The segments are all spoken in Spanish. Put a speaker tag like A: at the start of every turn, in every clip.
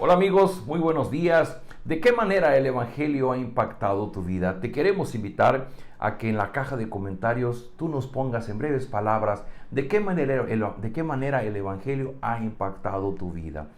A: Hola amigos, muy buenos días. ¿De qué manera el Evangelio ha impactado tu vida? Te queremos invitar a que en la caja de comentarios tú nos pongas en breves palabras de qué manera el Evangelio ha impactado tu vida.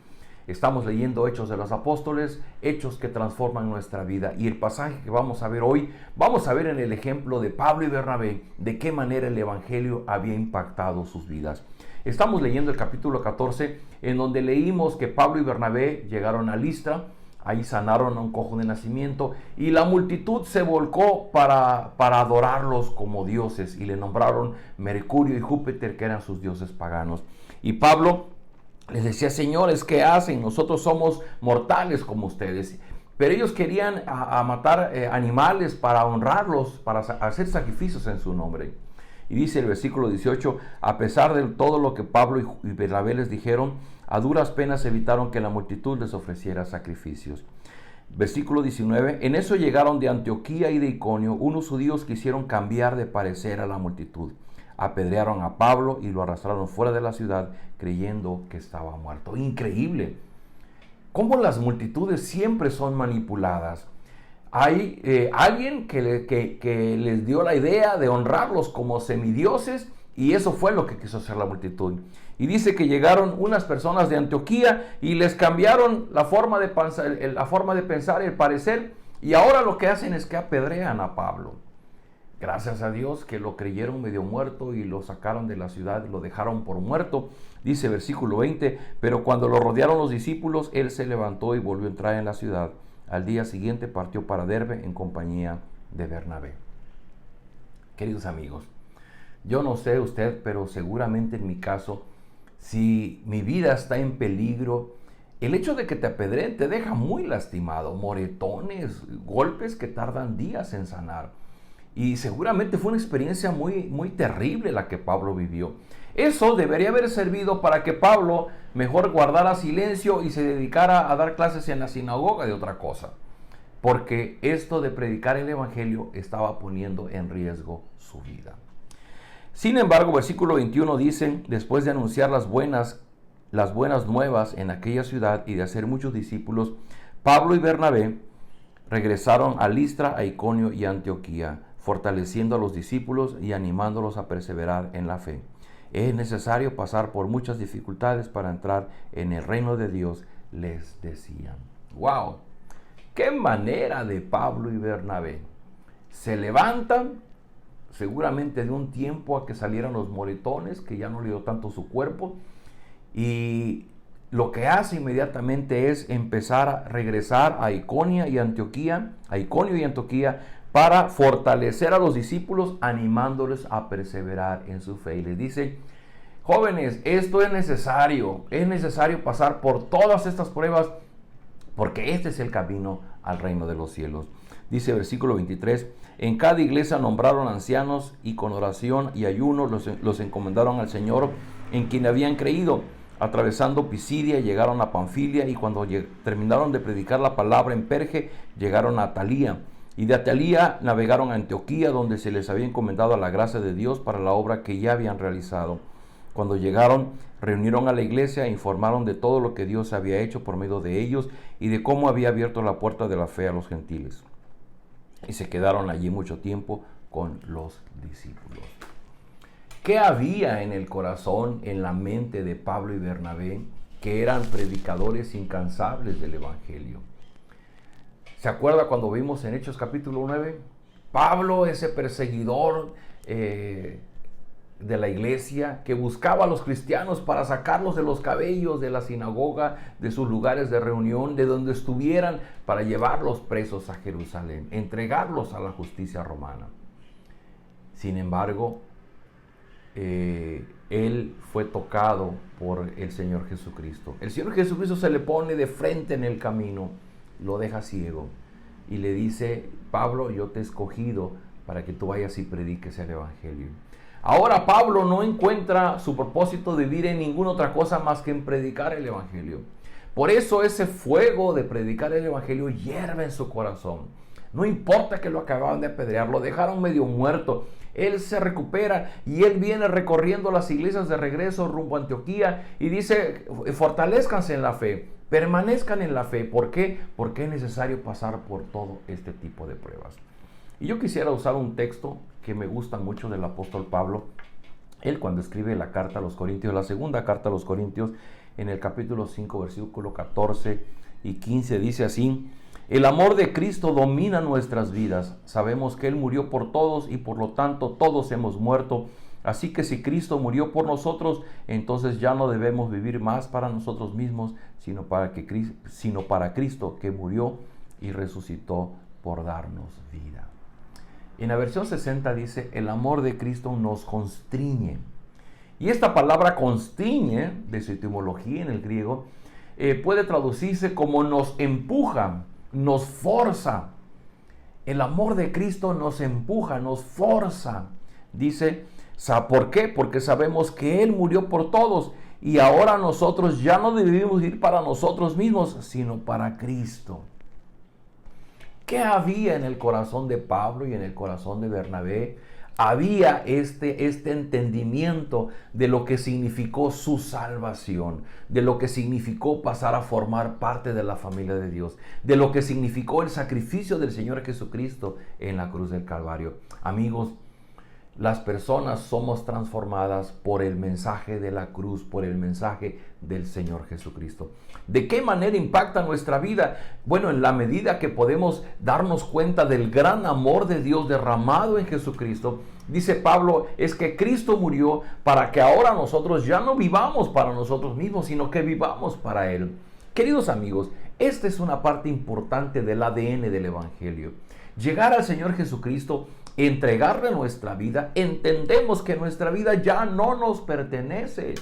A: Estamos leyendo Hechos de los Apóstoles, hechos que transforman nuestra vida. Y el pasaje que vamos a ver hoy, vamos a ver en el ejemplo de Pablo y Bernabé de qué manera el Evangelio había impactado sus vidas. Estamos leyendo el capítulo 14, en donde leímos que Pablo y Bernabé llegaron a Listra. Ahí sanaron a un cojo de nacimiento y la multitud se volcó para adorarlos como dioses y le nombraron Mercurio y Júpiter, que eran sus dioses paganos. Y Pablo les decía: señores, ¿qué hacen? Nosotros somos mortales como ustedes. Pero ellos querían matar animales para honrarlos, para hacer sacrificios en su nombre. Y dice el versículo 18: a pesar de todo lo que Pablo y Bernabé les dijeron, a duras penas evitaron que la multitud les ofreciera sacrificios. Versículo 19: en eso llegaron de Antioquía y de Iconio unos judíos que quisieron cambiar de parecer a la multitud. Apedrearon a Pablo y lo arrastraron fuera de la ciudad, creyendo que estaba muerto. Increíble cómo las multitudes siempre son manipuladas. Hay alguien que les dio la idea de honrarlos como semidioses, y eso fue lo que quiso hacer la multitud. Y dice que llegaron unas personas de Antioquía y les cambiaron la forma de pensar, el parecer, y ahora lo que hacen es que apedrean a Pablo. Gracias a Dios que lo creyeron medio muerto y lo sacaron de la ciudad, lo dejaron por muerto. Dice versículo 20: pero cuando lo rodearon los discípulos, él se levantó y volvió a entrar en la ciudad. Al día siguiente partió para Derbe en compañía de Bernabé. Queridos amigos, yo no sé usted, pero seguramente en mi caso, si mi vida está en peligro, el hecho de que te apedreen te deja muy lastimado, moretones, golpes que tardan días en sanar. Y seguramente fue una experiencia muy terrible la que Pablo vivió. Eso debería haber servido para que Pablo mejor guardara silencio y se dedicara a dar clases en la sinagoga de otra cosa. Porque esto de predicar el Evangelio estaba poniendo en riesgo su vida. Sin embargo, versículo 21 dice: después de anunciar las buenas nuevas en aquella ciudad y de hacer muchos discípulos, Pablo y Bernabé regresaron a Listra, a Iconio y a Antioquía, fortaleciendo a los discípulos y animándolos a perseverar en la fe. Es necesario pasar por muchas dificultades para entrar en el reino de Dios, les decían. ¡Wow! ¡Qué manera de Pablo y Bernabé! Se levantan, seguramente de un tiempo a que salieran los moretones, que ya no le dio tanto su cuerpo, y lo que hace inmediatamente es empezar a regresar a Iconio y Antioquía, para fortalecer a los discípulos, animándoles a perseverar en su fe. Y les dice: jóvenes, esto es necesario pasar por todas estas pruebas, porque este es el camino al reino de los cielos. Dice versículo 23: en cada iglesia nombraron ancianos y con oración y ayuno los encomendaron al Señor en quien habían creído. Atravesando Pisidia llegaron a Panfilia, y cuando terminaron de predicar la palabra en Perge, llegaron a Atalía. Y de Atalía navegaron a Antioquía, donde se les había encomendado a la gracia de Dios para la obra que ya habían realizado. Cuando llegaron, reunieron a la iglesia e informaron de todo lo que Dios había hecho por medio de ellos y de cómo había abierto la puerta de la fe a los gentiles. Y se quedaron allí mucho tiempo con los discípulos. ¿Qué había en el corazón, en la mente de Pablo y Bernabé, que eran predicadores incansables del Evangelio? ¿Se acuerda cuando vimos en Hechos capítulo 9? Pablo, ese perseguidor de la iglesia, que buscaba a los cristianos para sacarlos de los cabellos de la sinagoga, de sus lugares de reunión, de donde estuvieran, para llevarlos presos a Jerusalén, entregarlos a la justicia romana. Sin embargo, él fue tocado por el Señor Jesucristo. El Señor Jesucristo se le pone de frente en el camino, lo deja ciego y le dice: Pablo, yo te he escogido para que tú vayas y prediques el Evangelio. Ahora Pablo no encuentra su propósito de vivir en ninguna otra cosa más que en predicar el Evangelio. Por eso ese fuego de predicar el Evangelio hierve en su corazón. No importa que lo acababan de apedrear, lo dejaron medio muerto. Él se recupera y él viene recorriendo las iglesias de regreso rumbo a Antioquía y dice: fortalezcanse en la fe, Permanezcan en la fe. ¿Por qué? Porque es necesario pasar por todo este tipo de pruebas. Y yo quisiera usar un texto que me gusta mucho del apóstol Pablo. Él cuando escribe la carta a los Corintios, la segunda carta a los Corintios, en el capítulo 5, versículo 14 y 15, dice así: el amor de Cristo domina nuestras vidas. Sabemos que Él murió por todos y por lo tanto todos hemos muerto. Así que si Cristo murió por nosotros, entonces ya no debemos vivir más para nosotros mismos, sino para Cristo, que murió y resucitó por darnos vida. En la versión 60 dice: el amor de Cristo nos constriñe. Y esta palabra constriñe, de su etimología en el griego, puede traducirse como nos empuja, nos forza. El amor de Cristo nos empuja, nos forza. Dice, ¿por qué? Porque sabemos que Él murió por todos y ahora nosotros ya no debemos vivir para nosotros mismos, sino para Cristo. ¿Qué había en el corazón de Pablo y en el corazón de Bernabé? Había este entendimiento de lo que significó su salvación, de lo que significó pasar a formar parte de la familia de Dios, de lo que significó el sacrificio del Señor Jesucristo en la cruz del Calvario. Amigos, las personas somos transformadas por el mensaje de la cruz, por el mensaje del Señor Jesucristo. ¿De qué manera impacta nuestra vida? Bueno, en la medida que podemos darnos cuenta del gran amor de Dios derramado en Jesucristo. Dice Pablo, es que Cristo murió para que ahora nosotros ya no vivamos para nosotros mismos, sino que vivamos para Él. Queridos amigos, esta es una parte importante del ADN del Evangelio. Llegar al Señor Jesucristo, entregarle nuestra vida, entendemos que nuestra vida ya no nos pertenece.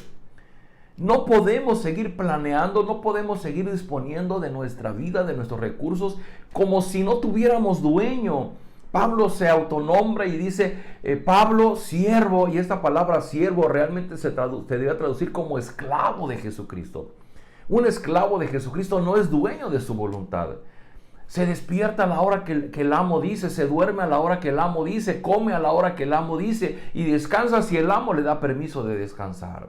A: No podemos seguir planeando, no podemos seguir disponiendo de nuestra vida, de nuestros recursos, como si no tuviéramos dueño. Pablo se autonombra y dice, Pablo, siervo, y esta palabra siervo realmente se debe traducir como esclavo de Jesucristo. Un esclavo de Jesucristo no es dueño de su voluntad. Se despierta a la hora que el amo dice, se duerme a la hora que el amo dice, come a la hora que el amo dice y descansa si el amo le da permiso de descansar.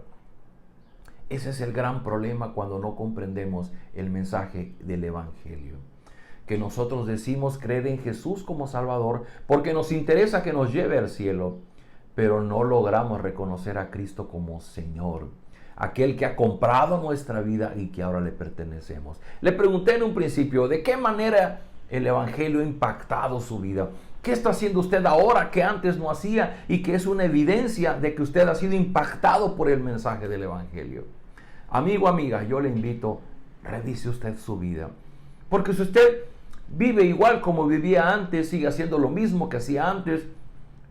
A: Ese es el gran problema cuando no comprendemos el mensaje del Evangelio. Que nosotros decimos creer en Jesús como Salvador porque nos interesa que nos lleve al cielo, pero no logramos reconocer a Cristo como Señor, aquel que ha comprado nuestra vida y que ahora le pertenecemos. Le pregunté en un principio, ¿de qué manera el Evangelio ha impactado su vida? ¿Qué está haciendo usted ahora que antes no hacía y que es una evidencia de que usted ha sido impactado por el mensaje del Evangelio? Amigo, amiga, yo le invito, revise usted su vida. Porque si usted vive igual como vivía antes, sigue haciendo lo mismo que hacía antes,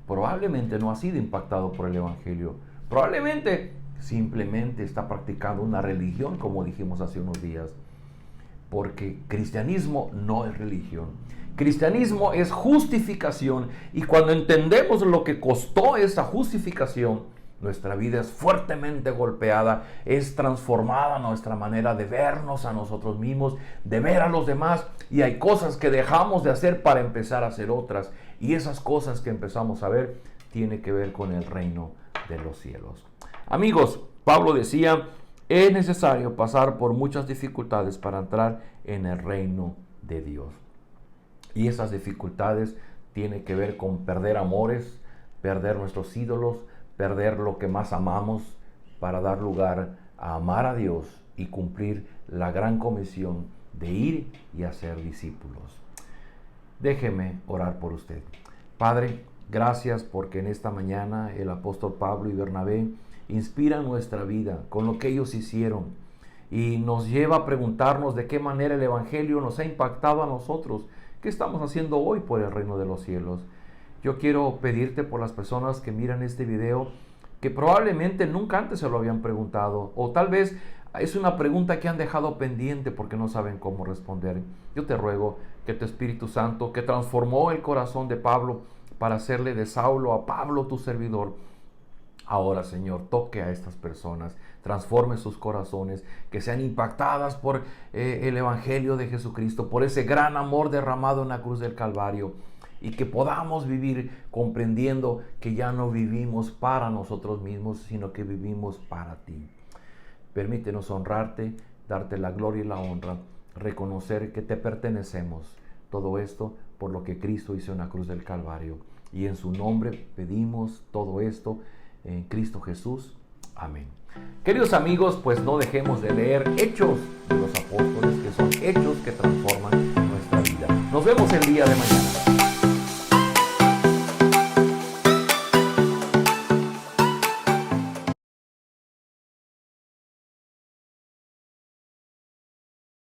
A: probablemente no ha sido impactado por el Evangelio. Probablemente simplemente está practicando una religión, como dijimos hace unos días. Porque cristianismo no es religión. Cristianismo es justificación. Y cuando entendemos lo que costó esa justificación, nuestra vida es fuertemente golpeada, es transformada nuestra manera de vernos a nosotros mismos, de ver a los demás, y hay cosas que dejamos de hacer para empezar a hacer otras, y esas cosas que empezamos a ver tienen que ver con el reino de los cielos. Amigos, Pablo decía, es necesario pasar por muchas dificultades para entrar en el reino de Dios. Y esas dificultades tienen que ver con perder amores, perder nuestros ídolos, perder lo que más amamos para dar lugar a amar a Dios y cumplir la gran comisión de ir y hacer discípulos. Déjeme orar por usted. Padre, gracias porque en esta mañana el apóstol Pablo y Bernabé inspiran nuestra vida con lo que ellos hicieron y nos lleva a preguntarnos de qué manera el Evangelio nos ha impactado a nosotros. ¿Qué estamos haciendo hoy por el reino de los cielos? Yo quiero pedirte por las personas que miran este video que probablemente nunca antes se lo habían preguntado, o tal vez es una pregunta que han dejado pendiente porque no saben cómo responder. Yo te ruego que tu Espíritu Santo, que transformó el corazón de Pablo para hacerle de Saulo a Pablo tu servidor, ahora, Señor, toque a estas personas, transforme sus corazones, que sean impactadas por el Evangelio de Jesucristo, por ese gran amor derramado en la cruz del Calvario, y que podamos vivir comprendiendo que ya no vivimos para nosotros mismos, sino que vivimos para ti. Permítenos honrarte darte la gloria y la honra, reconocer que te pertenecemos. Todo esto por lo que Cristo hizo en la cruz del Calvario. Y en su nombre pedimos todo esto en Cristo Jesús. Amén. Queridos amigos, pues no dejemos de leer Hechos de los Apóstoles, que son hechos que transforman nuestra vida. Nos vemos el día de mañana.